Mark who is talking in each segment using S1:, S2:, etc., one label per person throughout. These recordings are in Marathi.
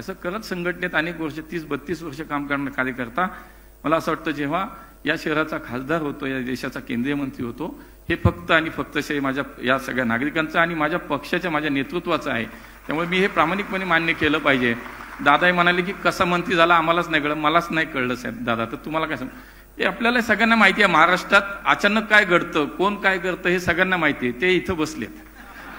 S1: असं करत संघटनेत अनेक वर्ष 30-32 वर्ष काम करणारा कार्यकर्ता मला असं वाटतं जेव्हा या शहराचा खासदार होतो, या देशाचा केंद्रीय मंत्री होतो, हे फक्त आणि फक्त श्रेय माझ्या या सगळ्या नागरिकांचं आणि माझ्या पक्षाच्या माझ्या नेतृत्वाचं आहे. त्यामुळे मी हे प्रामाणिकपणे मान्य केलं पाहिजे. दादाही म्हणाले की कसा मंत्री झाला आम्हालाच नाही कळलं. मलाच नाही कळलं साहेब दादा, तर तुम्हाला काय सांग, हे आपल्याला सगळ्यांना माहिती आहे. महाराष्ट्रात अचानक काय घडतं, कोण काय करतं हे सगळ्यांना माहिती आहे. ते इथं बसलेत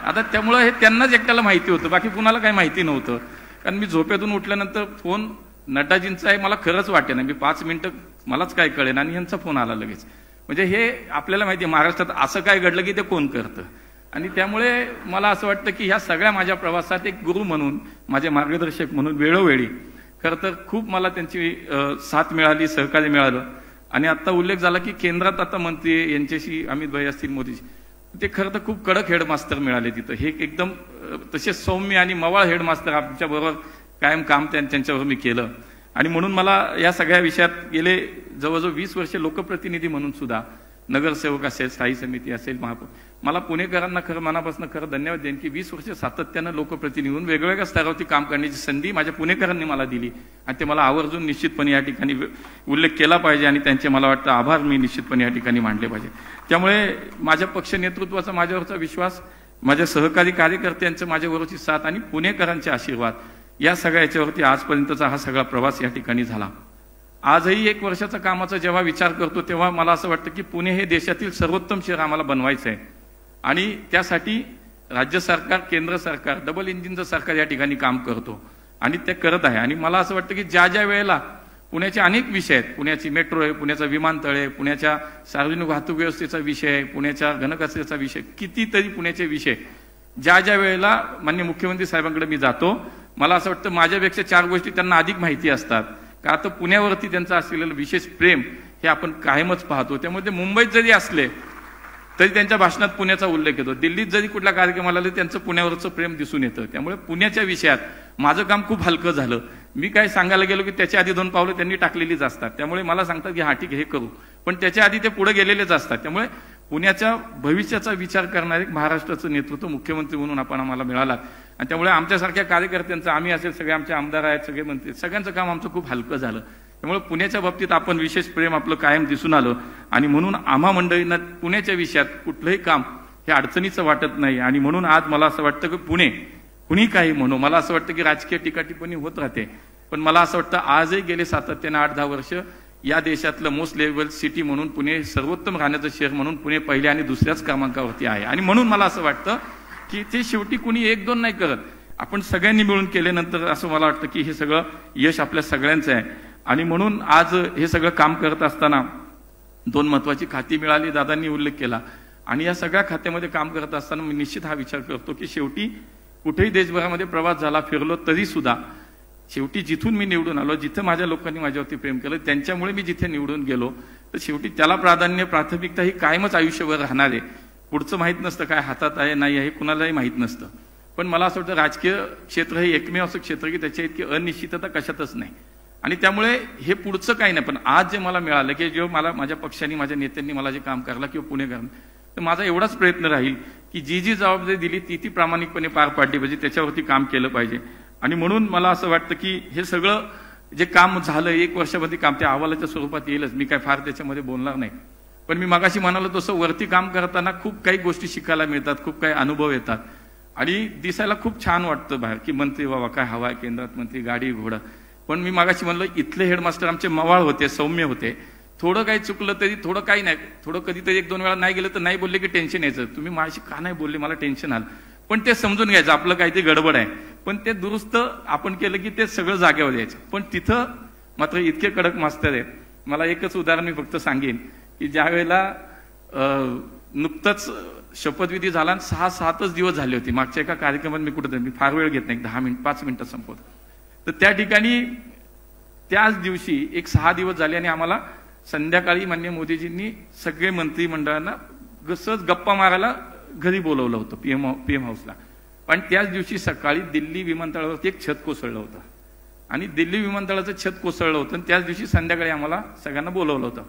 S1: आता, त्यामुळं हे त्यांनाच एकट्याला माहिती होतं, बाकी कुणाला काही माहिती नव्हतं. कारण मी झोपेतून उठल्यानंतर फोन नटाजींचा आहे मला खरंच वाटे ना, मी 5 मिनिटं मलाच काय कळेन आणि यांचा फोन आला लगेच. म्हणजे हे आपल्याला माहिती आहे महाराष्ट्रात असं काय घडलं की ते कोण करतं. आणि त्यामुळे मला असं वाटतं की ह्या सगळ्या माझ्या प्रवासात एक गुरु म्हणून, माझे मार्गदर्शक म्हणून वेळोवेळी खरं तर खूप मला त्यांची साथ मिळाली, सहकार्य मिळालं. आणि आता उल्लेख झाला की केंद्रात आता मंत्री यांच्याशी अमित भाई असतील, मोदीजी, ते खरं तर खूप कडक हेडमास्टर मिळाले तिथं. हे एकदम तसे सौम्य आणि मवाळ हेडमास्टर आमच्याबरोबर कायम काम त्यांच्यावर मी केलं. आणि म्हणून मला या सगळ्या विषयात गेले जवळजवळ 20 वर्ष लोकप्रतिनिधी म्हणून सुद्धा, नगरसेवक असेल, स्थायी समिती असेल, महापौर, मला पुणेकरांना खरं मनापासून खरं धन्यवाद देईन की 20 वर्ष सातत्यानं लोकप्रतिनिधी म्हणून वेगवेगळ्या स्तरावरती काम करण्याची संधी माझ्या पुणेकरांनी मला दिली. आणि ते मला आवर्जून निश्चितपणे या ठिकाणी उल्लेख केला पाहिजे आणि त्यांचे मला वाटतं आभार मी निश्चितपणे या ठिकाणी मांडले पाहिजे. त्यामुळे माझ्या पक्ष नेतृत्वाचा माझ्यावरचा विश्वास, माझ्या सहकारी कार्यकर्त्यांचं माझ्यावरची साथ आणि पुणेकरांचे आशीर्वाद, या सगळ्या याच्यावरती आजपर्यंतचा हा सगळा प्रवास या ठिकाणी झाला. आजही 1 वर्षाचा कामाचा जेव्हा विचार करतो तेव्हा मला असं वाटतं की पुणे हे देशातील सर्वोत्तम शहर आम्हाला बनवायचं आहे. आणि त्यासाठी राज्य सरकार, केंद्र सरकार, डबल इंजिनचं सरकार या ठिकाणी काम करतो आणि ते करत आहे. आणि मला असं वाटतं की ज्या ज्या वेळेला पुण्याचे अनेक विषय आहेत, पुण्याची मेट्रो आहे, पुण्याचा विमानतळ आहे, पुण्याच्या सार्वजनिक वाहतूक व्यवस्थेचा विषय आहे, पुण्याच्या घनकचऱ्याचा विषय, कितीतरी पुण्याचे विषय, ज्या ज्या वेळेला माननीय मुख्यमंत्री साहेबांकडे मी जातो, मला असं वाटतं माझ्यापेक्षा 4 गोष्टी त्यांना अधिक माहिती असतात. का तर पुण्यावरती त्यांचं असलेलं विशेष प्रेम हे आपण कायमच पाहतो. त्यामुळे ते मुंबईत जरी असले तरी त्यांच्या भाषणात पुण्याचा उल्लेख येतो, दिल्लीत जरी कुठल्या कार्यक्रमाला आले त्यांचं पुण्यावरचं प्रेम दिसून येतं. त्यामुळे पुण्याच्या विषयात माझं काम खूप हलकं झालं. मी काय सांगायला गेलो की त्याच्या आधी 2 पावलं त्यांनी टाकलेलीच असतात. त्यामुळे मला सांगतात की हा ठीक हे करू, पण त्याच्या आधी ते पुढे गेलेलेच असतात. त्यामुळे पुण्याच्या भविष्याचा विचार करणारे महाराष्ट्राचं नेतृत्व मुख्यमंत्री म्हणून आम्हाला मिळाला. आणि त्यामुळे आमच्यासारख्या कार्यकर्त्यांचं, आम्ही असेल, सगळे आमचे आमदार आहेत, सगळे मंत्री, सगळ्यांचं काम आमचं खूप हलकं झालं. त्यामुळे पुण्याच्या बाबतीत आपण विशेष प्रेम आपलं कायम दिसून आलं. आणि म्हणून आम्हा मंडळींना पुण्याच्या विषयात कुठलंही काम हे अडचणीचं वाटत नाही. आणि म्हणून आज मला असं वाटतं की पुणे, कुणी काही म्हणू, मला असं वाटतं की राजकीय टीकाटिप्पणी होत राहते, पण मला असं वाटतं आजही गेले सातत्याने 8-10 वर्ष या देशातलं मोस्ट लेवल सिटी म्हणून पुणे, सर्वोत्तम राहण्याचं शहर म्हणून पुणे पहिल्या आणि दुसऱ्याच क्रमांकावरती आहे. आणि म्हणून मला असं वाटतं की ते शेवटी कुणी 1-2 नाही करत, आपण सगळ्यांनी मिळून केल्यानंतर असं मला वाटतं की हे सगळं यश आपल्या सगळ्यांचं आहे. आणि म्हणून आज हे सगळं काम करत असताना 2 महत्वाची खाती मिळाली, दादांनी उल्लेख केला. आणि या सगळ्या खात्यामध्ये काम करत असताना मी निश्चित हा विचार करतो की शेवटी कुठेही देशभरामध्ये प्रवास झाला, फिरलो, तरी सुद्धा शेवटी जिथून मी निवडून आलो, जिथं माझ्या लोकांनी माझ्यावरती प्रेम केलं, त्यांच्यामुळे मी जिथे निवडून गेलो, तर शेवटी त्याला प्राधान्य, प्राथमिकता ही कायमच आयुष्यभर राहणार आहे. पुढचं माहीत नसतं काय हातात आहे नाही आहे, कुणालाही माहीत नसतं. पण मला असं वाटतं राजकीय क्षेत्र हे एकमेव असं क्षेत्र की त्याच्या इतकी अनिश्चितता कशातच नाही. आणि त्यामुळे हे पुढचं काही नाही. पण आज जे मला मिळालं की जेव्हा मला माझ्या पक्षांनी, माझ्या नेत्यांनी मला जे काम करायला किंवा पुणेकरांनी, तर माझा एवढाच प्रयत्न राहील की जी जी जबाबदारी दिली ती प्रामाणिकपणे पार पाडली पाहिजे, त्याच्यावरती काम केलं पाहिजे. आणि म्हणून मला असं वाटतं की हे सगळं जे काम झालं 1 वर्षामध्ये काम त्या अहवालाच्या स्वरूपात येईलच, मी काय फार त्याच्यामध्ये बोलणार नाही. पण मी मगाशी म्हणालो तसं वरती काम करताना खूप काही गोष्टी शिकायला मिळतात, खूप काही अनुभव येतात आणि दिसायला खूप छान वाटतं बाहेर की मंत्री बाबा काय हवा आहे, केंद्रात मंत्री, गाडी घोडा. पण मी मगाशी म्हणलं इथले हेडमास्टर आमचे मवाळ होते, सौम्य होते. थोडं काही चुकलं तरी थोडं काही नाही, थोडं कधीतरी 1-2 वेळा नाही गेलं तर नाही बोलले की टेन्शन यायचं, तुम्ही माझ्याशी का नाही बोलले, मला टेन्शन आलं. पण ते समजून घ्यायचं आपलं काहीतरी गडबड आहे, पण ते दुरुस्त आपण केलं की ते सगळं जागेवर यायचं. पण तिथं मात्र इतके कडक मास्तर आहेत. मला एकच उदाहरण मी फक्त सांगेन की ज्या वेळेला नुकतंच शपथविधी झाला आणि 6-7च दिवस झाले होते, मागच्या एका कार्यक्रमात मी कुठं, मी फार वेळ घेत नाही, 5 मिनिटात संपवतो. तर त्या ठिकाणी त्याच दिवशी एक 6 दिवस झाले आणि आम्हाला संध्याकाळी माननीय मोदीजींनी सगळे मंत्रिमंडळांना सहज गप्पा मारायला घरी बोलवलं होतं पीएम हाऊसला. आणि त्याच दिवशी सकाळी दिल्ली विमानतळावरती एक छत कोसळलं होतं आणि दिल्ली विमानतळाचं छत कोसळलं होतं आणि त्याच दिवशी संध्याकाळी आम्हाला सगळ्यांना बोलवलं होतं.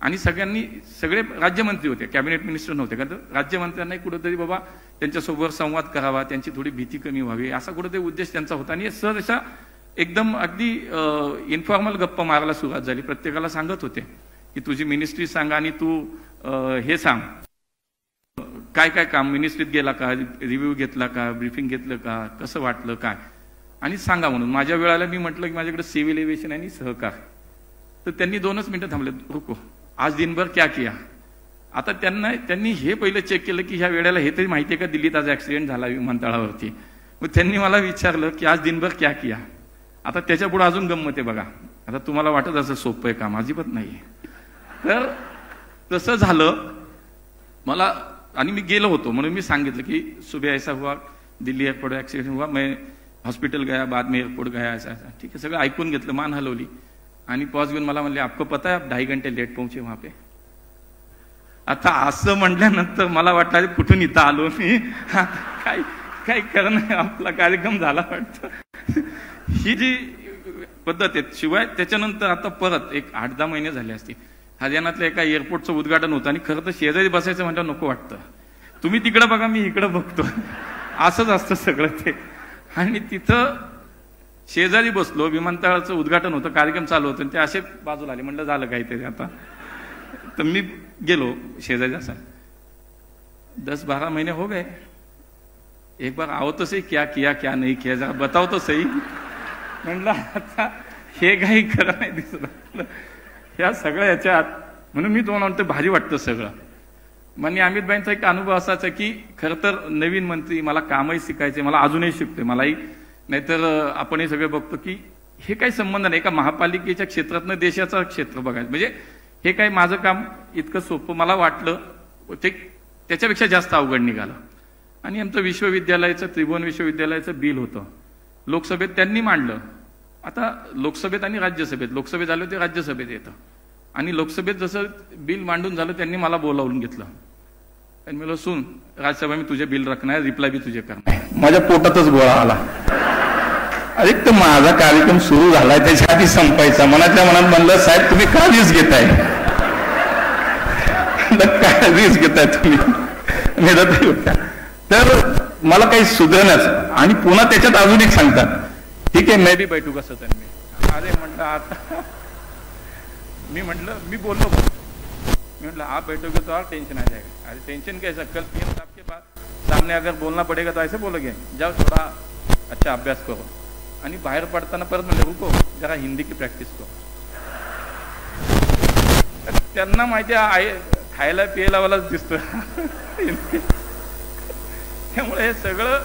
S1: आणि सगळे राज्यमंत्री होते, कॅबिनेट मिनिस्टर नव्हते, कारण राज्यमंत्र्यांनाही कुठेतरी बाबा त्यांच्यासोबत संवाद करावा, त्यांची थोडी भीती कमी व्हावी, असा कुठेतरी उद्देश त्यांचा होता. आणि सहज अशा एकदम अगदी इन्फॉर्मल गप्पा मारायला सुरुवात झाली. प्रत्येकाला सांगत होते की तुझी मिनिस्ट्री सांगा आणि तू हे सांग काय काय काम मिनिस्ट्रीत गेला का, रिव्ह्यू घेतला का, ब्रीफिंग घेतलं का, कसं वाटलं काय, आणि सांगा म्हणून. माझ्या वेळेला मी म्हटलं की माझ्याकडे सिव्हिल एव्हिएशन आणि सहकार. तर त्यांनी 2च मिनिटं थांबले. रुको, आज दिनभर क्या किया. आता त्यांनी हे पहिलं चेक केलं की ह्या वेळेला हे तरी माहिती आहे का दिल्लीत आज ऍक्सिडेंट झाला विमानतळावरती. मग त्यांनी मला विचारलं की आज दिनभर क्या किया. आता त्याच्या पुढे अजून गंमत आहे बघा. आता तुम्हाला वाटत असं सोपं आहे काम, अजिबात नाही. तर तसं झालं मला, आणि मी गेलो होतो म्हणून मी सांगितलं की सुबह ऐसा हुआ, दिल्ली एअरपोर्ट ऍक्सिडेंट हुआ, मैं हॉस्पिटल गया, बाद में एयरपोर्ट गया, ऐसा ऐसा. ठीक आहे, सगळं ऐकून घेतलं, मान हलवली आणि पॉज घेऊन मला म्हणले आपको पता है आप 2.5 घंटे लेट पहुंचे वहां पे. आता असं म्हटल्यानंतर मला वाटलं कुठून इथं आलो मी, काय काय करणं, आपला कार्यक्रम झाला वाटतं. ही जी पद्धत आहे. शिवाय त्याच्यानंतर आता परत एक 8-10 महिने झाले असतील, हरियाणातल्या एका एअरपोर्टचं उद्घाटन होतं आणि खरं तर शेजारी बसायचं म्हणलं नको वाटतं. तुम्ही तिकडं बघा, मी इकडं बघतो, असंच असतं सगळं ते. आणि तिथं शेजारी बसलो, विमानतळाचं उद्घाटन होतं, कार्यक्रम चालू होतं, ते असे बाजूला आले. म्हणलं झालं काहीतरी आता. तर मी गेलो शेजारी, असा 10-12 महीने हो गए, एक बार आओ तो सही, क्या किया क्या नहीं किया जरा बताओ तो सही. म्हणलं आता हे काही खरं नाही दिसत ह्या सगळ्या याच्यात. म्हणून मी तुम्हाला म्हणतो भारी वाटतं सगळं. माननीय अमितभाईंचा एक अनुभव असाच आहे की खरं तर नवीन मंत्री, मला कामही शिकायचे, मला अजूनही शिकते मलाही. नाहीतर आपणही सगळे बघतो की हे काही संबंध नाही. एका महापालिकेच्या क्षेत्रातनं देशाचं क्षेत्र बघायचं म्हणजे हे काही माझं काम इतकं सोपं मला वाटलं ते त्याच्यापेक्षा जास्त अवघड निघालं. आणि आमचं विश्वविद्यालयाचं, त्रिभुवन विश्वविद्यालयाचं बिल होतं, लोकसभेत त्यांनी मांडलं. आता लोकसभेत आणि राज्यसभेत, लोकसभेत आलं ते राज्यसभेत येतं, आणि लोकसभेत जसं बिल मांडून झालं त्यांनी मला बोलावून घेतलं आणि मला सुन राज्यसभा मी तुझे बिल रखणार, रिप्लाय भी तुझे करणार. माझ्या पोटातच गोळा आला. अरे तर माझा कार्यक्रम सुरू झालाय त्याच्या आधी संपायचा. मनातल्या मनात म्हणलं साहेब तुम्ही का रिस्क घेताय, काय रिस्क घेताय तुम्ही. तर मला काही सुधारण्याच, आणि पुन्हा त्याच्यात अजून एक सांगतात ठीक आहे मैं भी बैठू का सदन में. अरे म्हटलं आता मी बोललो, मी म्हटलं आप बैठोगे तो और टेंशन आ जाएगा. अरे टेंशन कैसा, कल पीएम साहब के पास सामने अगर बोलना पड़ेगा तो ऐसे बोलोगे, जाओ थोड़ा अच्छा अभ्यास करो. आणि बाहेर पडताना परत म्हणले रुको जरा हिंदी की प्रॅक्टिस करो. त्यांना माहिती आहे खायला पियलावालाच दिसतो. त्यामुळे हे सगळं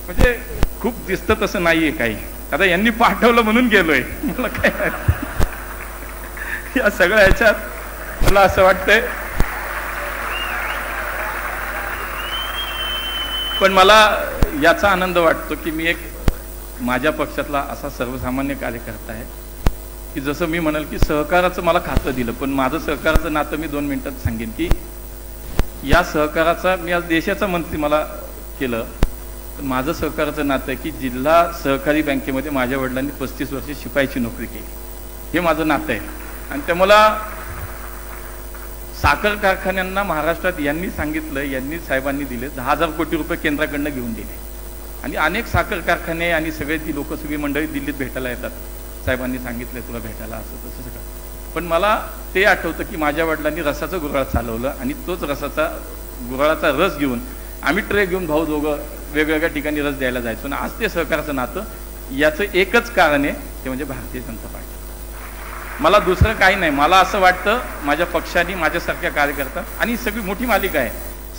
S1: म्हणजे खूप दिसतं तसं नाहीये काही. आता यांनी पाठवलं म्हणून गेलोय, मला काय या सगळ्या ह्याच्यात मला असं वाटतंय. पण मला याचा आनंद वाटतो की मी एक माझ्या पक्षातला असा सर्वसामान्य कार्यकर्ता आहे की जसं मी म्हणाल की सहकाराचं मला खातं दिलं, पण माझं सहकाराचं नातं मी 2 मिनिटात सांगेन की या सहकाराचा, मी आज देशाचा मंत्री मला केलं, पण माझं सहकाराचं नातं आहे की जिल्हा सहकारी बँकेमध्ये माझ्या वडिलांनी 35 वर्ष शिपाईची नोकरी केली, हे माझं नातं आहे. आणि ते मला साखर कारखान्यांना महाराष्ट्रात यांनी सांगितलं, यांनी साहेबांनी दिले 10,000 कोटी रुपये केंद्राकडनं घेऊन दिले. आणि अनेक साखर कारखाने आणि सगळे ती लोक सगळी मंडळी दिल्लीत भेटायला येतात, साहेबांनी सांगितलं तुला भेटायला असं तसं सगळं. पण मला ते आठवतं की माझ्या वडिलांनी रसाचं गुऱ्हाळ चालवलं आणि तोच गुऱ्हाळाचा रस घेऊन आम्ही ट्रे घेऊन भाऊ दोघं वेगवेगळ्या ठिकाणी रस द्यायला जायचो. आणि आज ते सहकाराचं नातं, याचं एकच कारण आहे ते म्हणजे भारतीय जनता पार्टी. मला दुसरं काही नाही. मला असं वाटतं माझ्या पक्षाने, माझ्यासारख्या कार्यकर्ता, आणि सगळी मोठी मालिका आहे,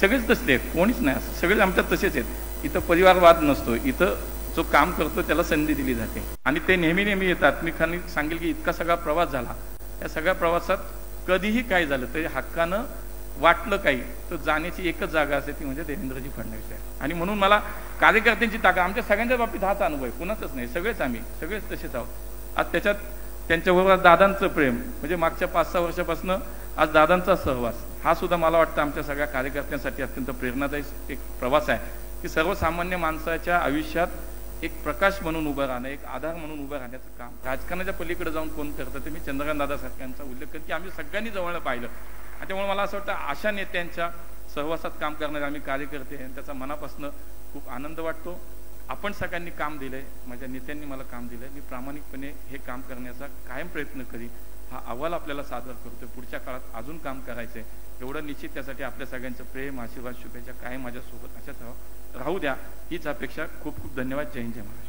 S1: सगळेच तसले, कोणीच नाही असं, सगळेच आमच्यात तसेच आहेत. इथं परिवारवाद नसतो, इथं जो काम करतो त्याला संधी दिली जाते आणि ते नेहमी नेहमी येतात. मी खाली सांगेल की इतका सगळा प्रवास झाला, या सगळ्या प्रवासात कधीही काय झालं तरी हक्कानं वाटलं काही तर जाण्याची एकच जागा असते, ती म्हणजे देवेंद्रजी फडणवीस आहे. आणि म्हणून मला कार्यकर्त्यांची ताकद, आमच्या सगळ्यांच्या बाबतीत हाच अनुभव आहे, कुणाचंच नाही, सगळेच आम्ही सगळेच तसेच आहोत. आज त्याच्यात त्यांच्याबरोबर दादांचं प्रेम, म्हणजे मागच्या 5-6 वर्षापासून आज दादांचा सहवास, हा सुद्धा मला वाटतं आमच्या सगळ्या कार्यकर्त्यांसाठी अत्यंत प्रेरणादायी एक प्रवास आहे की सर्वसामान्य माणसाच्या आयुष्यात एक प्रकाश म्हणून उभं राहणं, एक आधार म्हणून उभं राहण्याचं काम राजकारणाच्या पलीकडे जाऊन कोण करतं ते मी चंद्रकांत दादा सारख्यांचा उल्लेख करतो की आम्ही सगळ्यांनी जवळनं पाहिलं. आणि त्यामुळे मला असं वाटतं अशा नेत्यांच्या सहवासात काम करणारे आम्ही कार्यकर्ते, त्याचा मनापासून खूप आनंद वाटतो. आपण सगळ्यांनी काम दिलंय, माझ्या नेत्यांनी मला काम दिलंय, मी प्रामाणिकपणे हे काम करण्याचा कायम प्रयत्न करीन. हा अहवाल आपल्याला सादर करतोय, पुढच्या काळात अजून काम करायचंय एवढं निश्चित. त्यासाठी आपल्या सगळ्यांचं प्रेम, आशीर्वाद, शुभेच्छा कायम माझ्यासोबत अशाच राहू द्या हीच अपेक्षा. खूप खूप धन्यवाद. जय हिंद, जय महाराष्ट्र.